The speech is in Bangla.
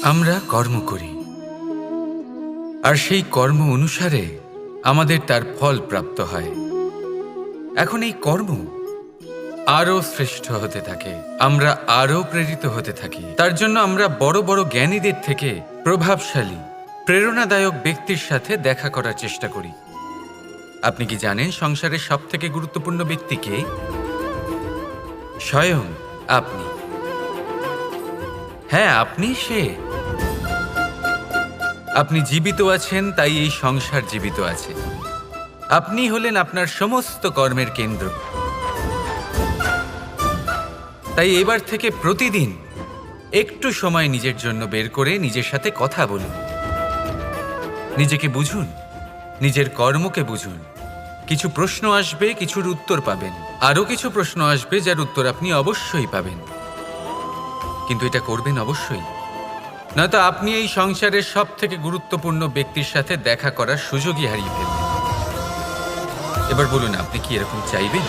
আমরা কর্ম করি, আর সেই কর্ম অনুসারে আমাদের তার ফল প্রাপ্ত হয়। এখন এই কর্ম আরো শ্রেষ্ঠ হতে থাকে, আমরা আরো প্রেরিত হতে থাকি। তার জন্য আমরা বড় বড় জ্ঞানীদের থেকে প্রভাবশালী, প্রেরণাদায়ক ব্যক্তির সাথে দেখা করার চেষ্টা করি। আপনি কি জানেন সংসারের সবথেকে গুরুত্বপূর্ণ ব্যক্তি কে? স্বয়ং আপনি। হ্যাঁ, আপনি সে। আপনি জীবিত আছেন, তাই এই সংসার জীবিত আছে। আপনি হলেন আপনার সমস্ত কর্মের কেন্দ্র। তাই এবার থেকে প্রতিদিন একটু সময় নিজের জন্য বের করে নিজের সাথে কথা বলুন। নিজেকে বুঝুন, নিজের কর্মকে বুঝুন। কিছু প্রশ্ন আসবে, কিছুর উত্তর পাবেন। আরও কিছু প্রশ্ন আসবে যার উত্তর আপনি অবশ্যই পাবেন, কিন্তু এটা করবেন অবশ্যই, নয়তো আপনি এই সংসারের সব থেকে গুরুত্বপূর্ণ ব্যক্তির সাথে দেখা করার সুযোগই হারিয়ে ফেলবেন। এবার বলুন, আপনি কি এরকম চাইবেন?